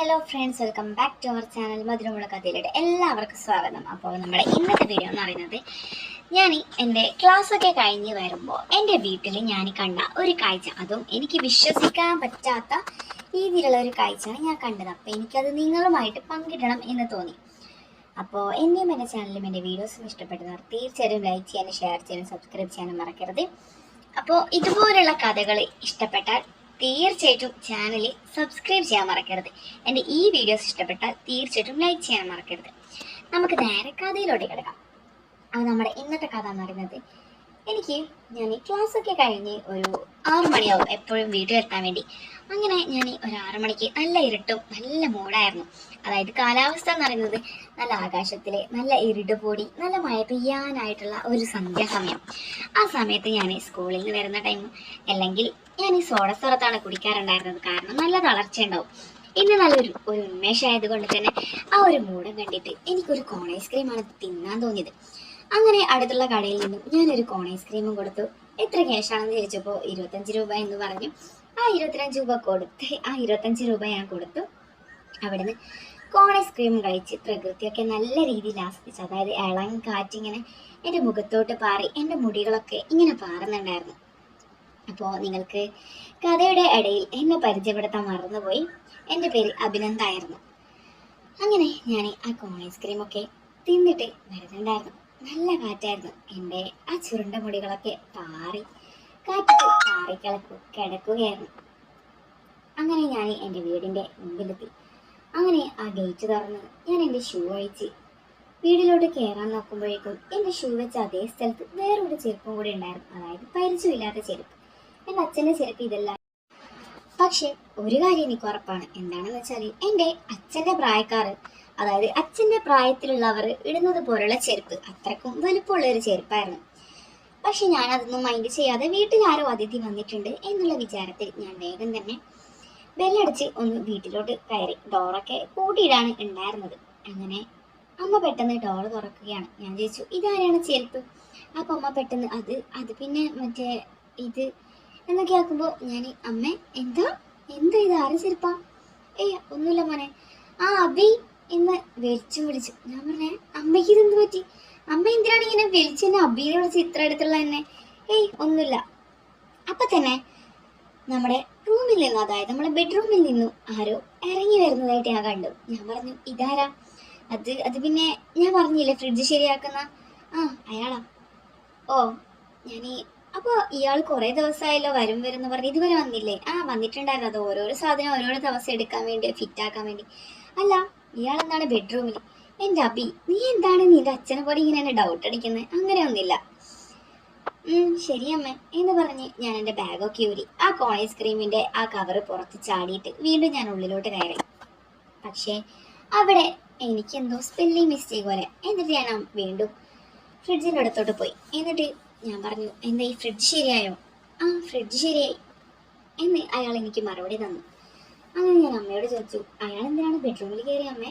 Hello friends, welcome back to our channel മധുരമുള്ള കഥയിലൂടെ എല്ലാവർക്കും സ്വാഗതം. അപ്പോൾ നമ്മുടെ ഇന്നത്തെ വീഡിയോ എന്ന് പറയുന്നത് ഞാൻ എൻ്റെ ക്ലാസ്സൊക്കെ കഴിഞ്ഞ് വരുമ്പോൾ എൻ്റെ വീട്ടിൽ ഞാൻ കണ്ട ഒരു കാഴ്ച, അതും എനിക്ക് വിശ്വസിക്കാൻ പറ്റാത്ത രീതിയിലുള്ള ഒരു കാഴ്ചയാണ് ഞാൻ കണ്ടത്. അപ്പോൾ എനിക്കത് നിങ്ങളുമായിട്ട് പങ്കിടണം എന്ന് തോന്നി. അപ്പോൾ എന്നെയും എൻ്റെ ചാനലും എൻ്റെ വീഡിയോസും ഇഷ്ടപ്പെട്ടവർ തീർച്ചയായും ലൈക്ക് ചെയ്യാനും ഷെയർ ചെയ്യാനും സബ്സ്ക്രൈബ് ചെയ്യാനും മറക്കരുത്. അപ്പോൾ ഇതുപോലുള്ള കഥകൾ ഇഷ്ടപ്പെട്ടാൽ തീർച്ചയായിട്ടും ചാനൽ സബ്സ്ക്രൈബ് ചെയ്യാൻ മറക്കരുത്. എൻ്റെ ഈ വീഡിയോസ് ഇഷ്ടപ്പെട്ടാൽ തീർച്ചയായിട്ടും ലൈക്ക് ചെയ്യാൻ മറക്കരുത്. നമുക്ക് നേരെ കഥയിലോട്ട് കിടക്കാം. അത് നമ്മുടെ ഇന്നത്തെ കഥ എന്ന് പറയുന്നത്, ഞാൻ ക്ലാസ്സൊക്കെ കഴിഞ്ഞ് ഒരു 6 മണിയാവും എപ്പോഴും വീട്ടിലെത്താൻ വേണ്ടി. അങ്ങനെ ഞാൻ ഒരു 6 മണിക്ക് നല്ല ഇരുട്ടും നല്ല മൂടായിരുന്നു. അതായത് കാലാവസ്ഥ എന്ന് പറയുന്നത് നല്ല ആകാശത്തിലെ നല്ല ഇരുട് പൊടി നല്ല മഴ പെയ്യാനായിട്ടുള്ള ഒരു സന്ധ്യാസമയം. ആ സമയത്ത് ഞാൻ സ്കൂളിൽ നിന്ന് വരുന്ന ടൈം അല്ലെങ്കിൽ ഞാൻ സോഡ സ്ഥലത്താണ് കുടിക്കാറുണ്ടായിരുന്നത്. കാരണം നല്ല തളർച്ച ഉണ്ടാവും. ഇന്ന് നല്ലൊരു ഉന്മേഷമായത് കൊണ്ട് തന്നെ ആ ഒരു മൂടം കണ്ടിട്ട് എനിക്കൊരു കോൺ ഐസ്ക്രീമാണ് തിന്നാൻ തോന്നിയത്. അങ്ങനെ അടുത്തുള്ള കടയിൽ നിന്നും ഞാനൊരു കോൺ ഐസ്ക്രീമും കൊടുത്തു. എത്ര ക്യാഷാണെന്ന് ചോദിച്ചപ്പോൾ 25 രൂപ എന്ന് പറഞ്ഞു. ആ 25 രൂപ കൊടുത്ത് ആ 25 രൂപ ഞാൻ കൊടുത്തു. അവിടെ നിന്ന് കോൺ ഐസ്ക്രീമും കഴിച്ച് പ്രകൃതിയൊക്കെ നല്ല രീതിയിൽ ആസ്വദിച്ചു. അതായത് ഇളം കാറ്റിങ്ങനെ എൻ്റെ മുഖത്തോട്ട് പാറി എൻ്റെ മുടികളൊക്കെ ഇങ്ങനെ പാറുന്നുണ്ടായിരുന്നു. അപ്പോൾ നിങ്ങൾക്ക് കഥയുടെ ഇടയിൽ എന്നെ പരിചയപ്പെടുത്താൻ മറന്നുപോയി. എൻ്റെ പേര് അഭിനന്ദായിരുന്നു. അങ്ങനെ ഞാൻ ആ കോൺ ഐസ്ക്രീമൊക്കെ തിന്നിട്ട് വരുന്നുണ്ടായിരുന്നു. നല്ല കാറ്റായിരുന്നു. എൻ്റെ ആ ചുരുണ്ട മുടികളൊക്കെ പാറി കാറ്റിട്ട് പാറി കിടക്കുകയായിരുന്നു. അങ്ങനെ ഞാൻ എൻ്റെ വീടിൻ്റെ മുമ്പിലെത്തി. അങ്ങനെ ആ ഗേറ്റ് തുറന്ന് ഞാൻ എൻ്റെ ഷൂ അഴിച്ച് വീടിലോട്ട് കയറാൻ നോക്കുമ്പോഴേക്കും എൻ്റെ ഷൂ വെച്ച അതേ സ്ഥലത്ത് വേറൊരു ചെരുപ്പും കൂടി ഉണ്ടായിരുന്നു. അതായത് പരിചയമില്ലാത്ത ചെരുപ്പ്. എൻ്റെ അച്ഛൻ്റെ ചെരുപ്പ് ഇതല്ല. പക്ഷെ ഒരു കാര്യം എനിക്ക് ഉറപ്പാണ്. എന്താണെന്ന് വെച്ചാൽ എൻ്റെ അച്ഛൻ്റെ പ്രായക്കാർ, അതായത് അച്ഛൻ്റെ പ്രായത്തിലുള്ളവർ ഇടുന്നത് പോലുള്ള ചെരുപ്പ് അത്രക്കും വലുപ്പമുള്ള ഒരു ചെരുപ്പായിരുന്നു. പക്ഷെ ഞാനതൊന്നും മൈൻഡ് ചെയ്യാതെ വീട്ടിൽ ആരോ അതിഥി വന്നിട്ടുണ്ട് എന്നുള്ള വിചാരത്തിൽ ഞാൻ വേഗം തന്നെ ബെല്ലടിച്ച് ഒന്ന് വീട്ടിലോട്ട് കയറി. ഡോറൊക്കെ പൂട്ടിയിടാണ് ഉണ്ടായിരുന്നത്. അങ്ങനെ അമ്മ പെട്ടെന്ന് ഡോറ് തുറക്കുകയാണ്. ഞാൻ ചോദിച്ചു, ഇതാരാണ് ചെരുപ്പ്? അപ്പം അമ്മ പെട്ടെന്ന് അത് പിന്നെ മറ്റേ ഇത് എന്നൊക്കെ ആക്കുമ്പോൾ ഞാൻ, അമ്മ എന്താ എന്താ ഇത് ആരും ചെരുപ്പാ? ഒന്നുമില്ല മോനെ. അബി എന്ന് വലിച്ചു വിളിച്ചു. ഞാൻ പറഞ്ഞേ, അമ്മയ്ക്ക് ഇതെന്ത് പറ്റി? അമ്മ എന്തിനാണ് ഇങ്ങനെ വലിച്ചെന്നെ അബീനെ വിളിച്ച് ഇത്ര അടുത്തുള്ള തന്നെ? ഒന്നുമില്ല. അപ്പൊ തന്നെ നമ്മുടെ റൂമിൽ നിന്നും, അതായത് നമ്മുടെ ബെഡ്റൂമിൽ നിന്നും ആരോ ഇറങ്ങി വരുന്നതായിട്ട് ഞാൻ കണ്ടു. ഞാൻ പറഞ്ഞു, ഇതാരാ? അത് പിന്നെ ഞാൻ പറഞ്ഞില്ലേ ഫ്രിഡ്ജ് ശരിയാക്കുന്ന അയാളാ. അപ്പോൾ ഇയാൾ കുറേ ദിവസമായല്ലോ വരും എന്ന് പറഞ്ഞ് ഇതുവരെ വന്നില്ലേ? വന്നിട്ടുണ്ടായിരുന്നു. അത് ഓരോരോ സാധനം ഓരോരോ ദിവസം എടുക്കാൻ വേണ്ടി ഫിറ്റാക്കാൻ വേണ്ടി. അല്ല, ഇയാളെന്താണ് ബെഡ്റൂമിൽ? എൻ്റെ അബി, നീ എന്താണ് നിന്റെ അച്ഛനെ പോലെ ഇങ്ങനെ എന്നെ ഡൗട്ട് അടിക്കുന്നത്? അങ്ങനെ ഒന്നില്ല. ശരിയമ്മ എന്ന് പറഞ്ഞ് ഞാൻ എൻ്റെ ബാഗൊക്കെ ഊരി ആ കോൺ ഐസ്ക്രീമിൻ്റെ ആ കവറ് പുറത്ത് ചാടിയിട്ട് വീണ്ടും ഞാൻ ഉള്ളിലോട്ട് കയറി. പക്ഷേ അവിടെ എനിക്കെന്തോ സ്പെല്ലിംഗ് മിസ്റ്റേക്ക് പോലെ. എന്നിട്ട് ഞാൻ വീണ്ടും ഫ്രിഡ്ജിൻ്റെ അടുത്തോട്ട് പോയി. എന്നിട്ട് ഞാൻ പറഞ്ഞു, എന്താ ഈ ഫ്രിഡ്ജ് ശരിയായോ? ഫ്രിഡ്ജ് ശരിയായി എന്ന് അയാൾ എനിക്ക് മറുപടി തന്നു. അങ്ങനെ ഞാൻ അമ്മയോട് ചോദിച്ചു, അയാൾ എന്തിനാണ് ബെഡ്റൂമിൽ കയറി അമ്മേ?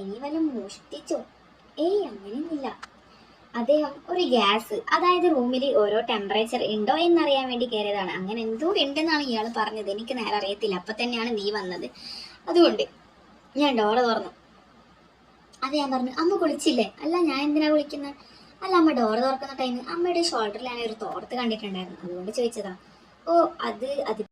ഇനി വല്ല മോഷ്ടിച്ചോ? അങ്ങനെയൊന്നുമില്ല. അദ്ദേഹം ഒരു ഗ്യാസ്, അതായത് റൂമിൽ ഓരോ ടെമ്പറേച്ചർ ഉണ്ടോ എന്നറിയാൻ വേണ്ടി കയറിയതാണ്. അങ്ങനെ എന്തോ ഉണ്ടെന്നാണ് ഇയാൾ പറഞ്ഞത്. എനിക്ക് നേരെ അറിയത്തില്ല. അപ്പൊ തന്നെയാണ് നീ വന്നത്. അതുകൊണ്ട് ഞാൻ ഡോറ് തുറന്നു. അത് ഞാൻ പറഞ്ഞു, അമ്മ കുളിച്ചില്ലേ? അല്ല, ഞാൻ എന്തിനാ കുളിക്കുന്നത്? അല്ല, അമ്മ ഡോറ് തുറക്കുന്ന ടൈം അമ്മയുടെ ഷോൾഡറിലാണ് ഒരു തോർത്ത് കണ്ടിട്ടുണ്ടായിരുന്നു, അതുകൊണ്ട് ചോദിച്ചതാ. അത്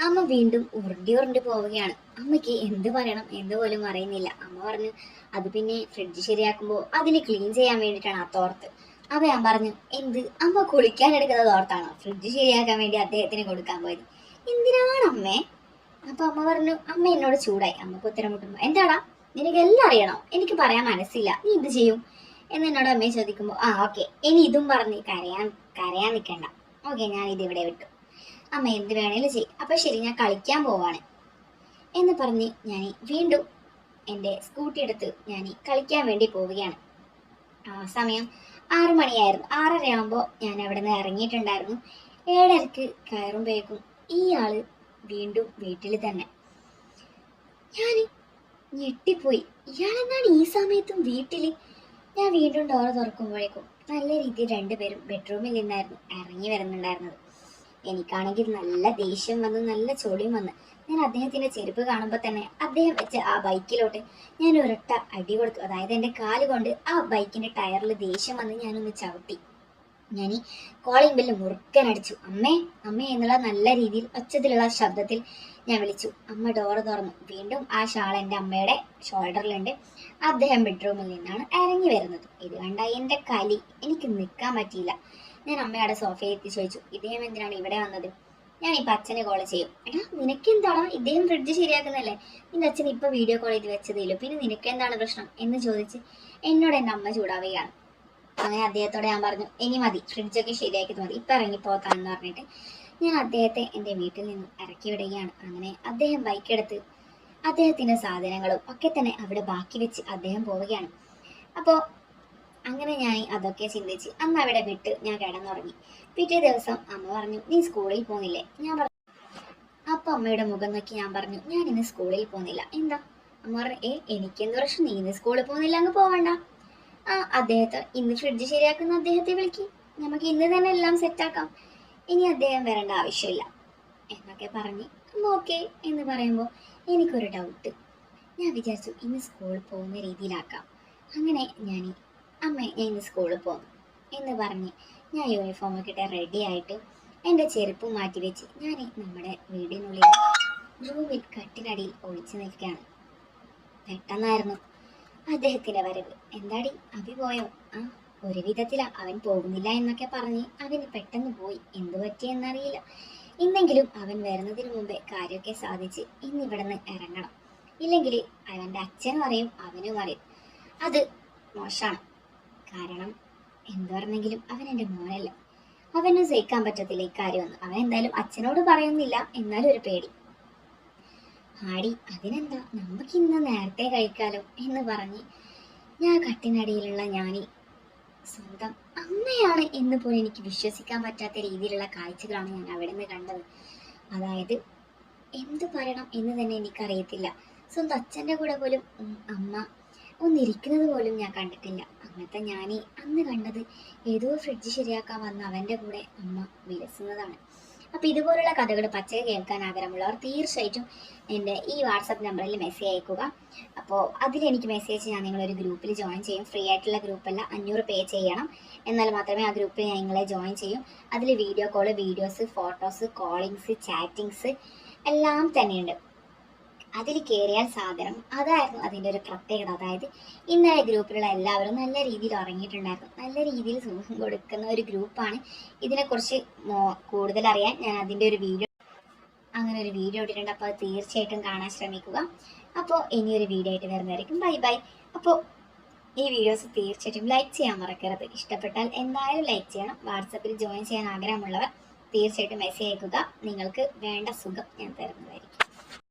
അമ്മ വീണ്ടും ഉരുണ്ടി പോവുകയാണ്. അമ്മയ്ക്ക് എന്ത് പറയണം എന്ന് പോലും അറിയുന്നില്ല. അമ്മ പറഞ്ഞു, അത് പിന്നെ ഫ്രിഡ്ജ് ശരിയാക്കുമ്പോൾ അതിന് ക്ലീൻ ചെയ്യാൻ വേണ്ടിയിട്ടാണ് ആ തോർത്ത്. അപ്പൊ ഞാൻ പറഞ്ഞു, എന്ത്? അമ്മ കുളിക്കാൻ എടുക്കുന്ന തോർത്താണോ ഫ്രിഡ്ജ് ശരിയാക്കാൻ വേണ്ടി അദ്ദേഹത്തിന് കൊടുക്കാൻ പോയത്? എന്തിനാണ് അമ്മേ? അപ്പൊ അമ്മ പറഞ്ഞു, അമ്മ എന്നോട് ചൂടായി. അമ്മക്ക് ഉത്തരം മുട്ടുമ്പോ, എന്താടാ നിനക്ക് എല്ലാം അറിയണോ? എനിക്ക് പറയാൻ മനസ്സില്ല, നീ എന്ത് ചെയ്യും എന്ന് എന്നോട് അമ്മയെ ചോദിക്കുമ്പോൾ, ഓക്കെ, ഇനി ഇതും പറഞ്ഞ് കരയാൻ നിൽക്കണ്ട. ഓക്കെ, ഞാൻ ഇതിവിടെ വിട്ടു. അമ്മ എന്ത് വേണേലും ചെയ്യും. അപ്പൊ ശരി, ഞാൻ കളിക്കാൻ പോവാണ് എന്ന് പറഞ്ഞ് ഞാൻ വീണ്ടും എൻ്റെ സ്കൂട്ടി എടുത്ത് ഞാൻ കളിക്കാൻ വേണ്ടി പോവുകയാണ്. ആ സമയം 6 മണിയായിരുന്നു. 6:30 ആകുമ്പോൾ ഞാൻ അവിടെ നിന്ന് ഇറങ്ങിയിട്ടുണ്ടായിരുന്നു. 7:30 കയറുമ്പോഴേക്കും ഈ ആള് വീണ്ടും വീട്ടിൽ തന്നെ. ഞാൻ ഞെട്ടിപ്പോയി. ഇയാളെന്താണ് ഈ സമയത്തും വീട്ടിൽ? ഞാൻ വീണ്ടും ഡോറ് തുറക്കുമ്പോഴേക്കും നല്ല രീതിയിൽ 2 പേരും ബെഡ്റൂമിൽ നിന്നായിരുന്നു ഇറങ്ങി വരുന്നുണ്ടായിരുന്നത്. എനിക്കാണെങ്കിൽ നല്ല ദേഷ്യം വന്ന് നല്ല ചൊടിയും വന്ന് ഞാൻ അദ്ദേഹത്തിന്റെ ചെരുപ്പ് കാണുമ്പോൾ തന്നെ അദ്ദേഹം വെച്ച ആ ബൈക്കിലോട്ട് ഞാൻ ഒരൊറ്റ അടി കൊടുത്തു. അതായത് എൻ്റെ കാല് കൊണ്ട് ആ ബൈക്കിന്റെ ടയറിൽ ദേഷ്യം വന്ന് ഞാനൊന്ന് ചവിട്ടി. ഞാൻ ഈ കോളിംഗ് ബെല്ല് മുറുക്കൻ അടിച്ചു. അമ്മേ അമ്മേ എന്നുള്ള നല്ല രീതിയിൽ ഒച്ചത്തിലുള്ള ശബ്ദത്തിൽ ഞാൻ വിളിച്ചു. അമ്മ ഡോറ് തുറന്നു. വീണ്ടും ആ ഷാൾ എൻ്റെ അമ്മയുടെ ഷോൾഡറിലുണ്ട്. അദ്ദേഹം ബെഡ്റൂമിൽ നിന്നാണ് ഇറങ്ങി വരുന്നത്. ഇത് കണ്ട എൻ്റെ കലി എനിക്ക് നിൽക്കാൻ പറ്റിയില്ല. ഞാൻ അമ്മയുടെ സോഫയിൽ എത്തി ചോദിച്ചു, ഇദ്ദേഹം എന്തിനാണ് ഇവിടെ വന്നത്? ഞാൻ ഇപ്പൊ അച്ഛനെ കോൾ ചെയ്യും. എടാ നിനക്ക് എന്താണോ, ഇദ്ദേഹം ഫ്രിഡ്ജ് ശരിയാക്കുന്നല്ലേ, നിന്റെ അച്ഛൻ ഇപ്പൊ വീഡിയോ കോൾ ചെയ്ത് വെച്ചതേലോ, പിന്നെ നിനക്ക് എന്താണ് പ്രശ്നം എന്ന് ചോദിച്ച് എന്നോട് എൻ്റെ അമ്മ ചൂടാവുകയാണ്. അങ്ങനെ അദ്ദേഹത്തോടെ ഞാൻ പറഞ്ഞു, ഇനി മതി, ഫ്രിഡ്ജൊക്കെ ശരിയാക്കിയത് മതി, ഇപ്പൊ ഇറങ്ങിപ്പോത്താന്ന് പറഞ്ഞിട്ട് ഞാൻ അദ്ദേഹത്തെ എൻ്റെ വീട്ടിൽ നിന്നും ഇറക്കി വിടുകയാണ്. അങ്ങനെ അദ്ദേഹം ബൈക്കെടുത്ത് അദ്ദേഹത്തിന്റെ സാധനങ്ങളും ഒക്കെ തന്നെ അവിടെ ബാക്കി വെച്ച് അദ്ദേഹം പോവുകയാണ്. അപ്പോൾ അങ്ങനെ ഞാൻ അതൊക്കെ ചിന്തിച്ച് അന്ന് അവിടെ വിട്ട് ഞാൻ കിടന്നുറങ്ങി. പിറ്റേ ദിവസം അമ്മ പറഞ്ഞു, നീ സ്കൂളിൽ പോകുന്നില്ലേ? ഞാൻ പറഞ്ഞു. അപ്പൊ അമ്മയുടെ മുഖം നോക്കി ഞാൻ പറഞ്ഞു, ഞാൻ ഇന്ന് സ്കൂളിൽ പോകുന്നില്ല. എന്താ? അമ്മ പറഞ്ഞു, എനിക്കെന്ത് പ്രശ്നം, നീ ഇന്ന് സ്കൂളിൽ പോകുന്നില്ല, അങ്ങ് പോവണ്ട. അദ്ദേഹത്തെ ഇന്ന് ഫ്രിഡ്ജ് ശരിയാക്കുന്ന അദ്ദേഹത്തെ വിളിക്കും, നമുക്ക് ഇന്ന് തന്നെ എല്ലാം സെറ്റാക്കാം, ഇനി അദ്ദേഹം വരേണ്ട ആവശ്യമില്ല എന്നൊക്കെ പറഞ്ഞ് അമ്മ ഓക്കെ എന്ന് പറയുമ്പോൾ എനിക്കൊരു ഡൗട്ട്. ഞാൻ വിചാരിച്ചു ഇന്ന് സ്കൂളിൽ പോകുന്ന രീതിയിലാക്കാം. അങ്ങനെ ഞാൻ ഇന്ന് സ്കൂളിൽ പോകുന്നു എന്ന് പറഞ്ഞ് ഞാൻ യൂണിഫോമൊക്കെ ഇട്ട് റെഡി ആയിട്ട് എൻ്റെ ചെരുപ്പ് മാറ്റി വെച്ച് ഞാൻ നമ്മുടെ വീടിനുള്ളിൽ റൂമിൽ കട്ടിനടിയിൽ ഒളിച്ചു നിൽക്കുകയാണ്. പെട്ടെന്നായിരുന്നു അദ്ദേഹത്തിന്റെ വരവ്. എന്താടി അഭി പോയോ? ഒരു വിധത്തിലാ, അവൻ പോകുന്നില്ല എന്നൊക്കെ പറഞ്ഞ് അവന് പെട്ടെന്ന് പോയി. എന്തു പറ്റിയെന്നറിയില്ല. ഇന്നെങ്കിലും അവൻ വരുന്നതിന് മുമ്പേ കാര്യമൊക്കെ സാധിച്ച് ഇന്നിവിടുന്ന് ഇറങ്ങണം. ഇല്ലെങ്കിൽ അവൻ്റെ അച്ഛനും അറിയും അവനും അറിയും. അത് മോശമാണ്. കാരണം എന്തു പറഞ്ഞെങ്കിലും അവൻ എൻ്റെ മോനല്ല. അവന് സഹിക്കാൻ പറ്റത്തില്ല ഇക്കാര്യമൊന്നും. അവൻ എന്തായാലും അച്ഛനോട് പറയുന്നില്ല, എന്നാലും ഒരു പേടി. ആടി അതിനെന്താ, നമുക്ക് ഇന്ന് നേരത്തെ കഴിക്കാലോ എന്ന് പറഞ്ഞ് ഞാൻ കട്ടിനടിയിലുള്ള ഞാനി സ്വന്തം അമ്മയാണ് എന്ന് പോലും എനിക്ക് വിശ്വസിക്കാൻ പറ്റാത്ത രീതിയിലുള്ള കാഴ്ചകളാണ് ഞാൻ അവിടെ നിന്ന് കണ്ടത്. അതായത് എന്ത് പറയണം എന്ന് തന്നെ എനിക്കറിയത്തില്ല. സ്വന്തം അച്ഛൻ്റെ കൂടെ പോലും അമ്മ ഒന്നിരിക്കുന്നത് പോലും ഞാൻ കണ്ടിട്ടില്ല. അങ്ങനത്തെ ഞാനീ അന്ന് കണ്ടത് ഏതോ ഫ്രിഡ്ജ് ശരിയാക്കാൻ വന്ന അവൻ്റെ കൂടെ അമ്മ വിലസുന്നതാണ്. അപ്പോൾ ഇതുപോലുള്ള കഥകൾ പച്ചക്ക് കേൾക്കാൻ ആഗ്രഹമുള്ളവർ തീർച്ചയായിട്ടും എൻ്റെ ഈ വാട്സപ്പ് നമ്പറിൽ മെസ്സേജ് അയക്കുക. അപ്പോൾ അതിലെനിക്ക് മെസ്സേജ് ഞാൻ നിങ്ങളൊരു ഗ്രൂപ്പിൽ ജോയിൻ ചെയ്യും. ഫ്രീ ആയിട്ടുള്ള ഗ്രൂപ്പല്ല, 500 പേ ചെയ്യണം, എന്നാൽ മാത്രമേ ആ ഗ്രൂപ്പിൽ ഞാൻ നിങ്ങളെ ജോയിൻ ചെയ്യും. അതിൽ video call, videos, photos, callings, chattings എല്ലാം തന്നെയുണ്ട്. അതിൽ കയറിയാൽ സാധനം അതായിരുന്നു അതിൻ്റെ ഒരു പ്രത്യേകത. അതായത് ഇന്നലെ ഗ്രൂപ്പിലുള്ള എല്ലാവരും നല്ല രീതിയിൽ ഉറങ്ങിയിട്ടുണ്ടായിരുന്നു. നല്ല രീതിയിൽ സുഖം കൊടുക്കുന്ന ഒരു ഗ്രൂപ്പാണ്. ഇതിനെക്കുറിച്ച് കൂടുതൽ അറിയാൻ ഞാൻ അതിൻ്റെ ഒരു വീഡിയോ ഇട്ടിട്ടുണ്ട്. അപ്പോൾ അത് തീർച്ചയായിട്ടും കാണാൻ ശ്രമിക്കുക. അപ്പോൾ ഇനിയൊരു വീഡിയോ ആയിട്ട് വരുന്നതായിരിക്കും. Bye bye. അപ്പോൾ ഈ വീഡിയോസ് തീർച്ചയായിട്ടും ലൈക്ക് ചെയ്യാൻ മറക്കരുത്. ഇഷ്ടപ്പെട്ടാൽ എന്തായാലും ലൈക്ക് ചെയ്യണം. വാട്സപ്പിൽ ജോയിൻ ചെയ്യാൻ ആഗ്രഹമുള്ളവർ തീർച്ചയായിട്ടും മെസ്സേജ് അയക്കുക. നിങ്ങൾക്ക് വേണ്ട സുഖം ഞാൻ തരുന്നതായിരിക്കും.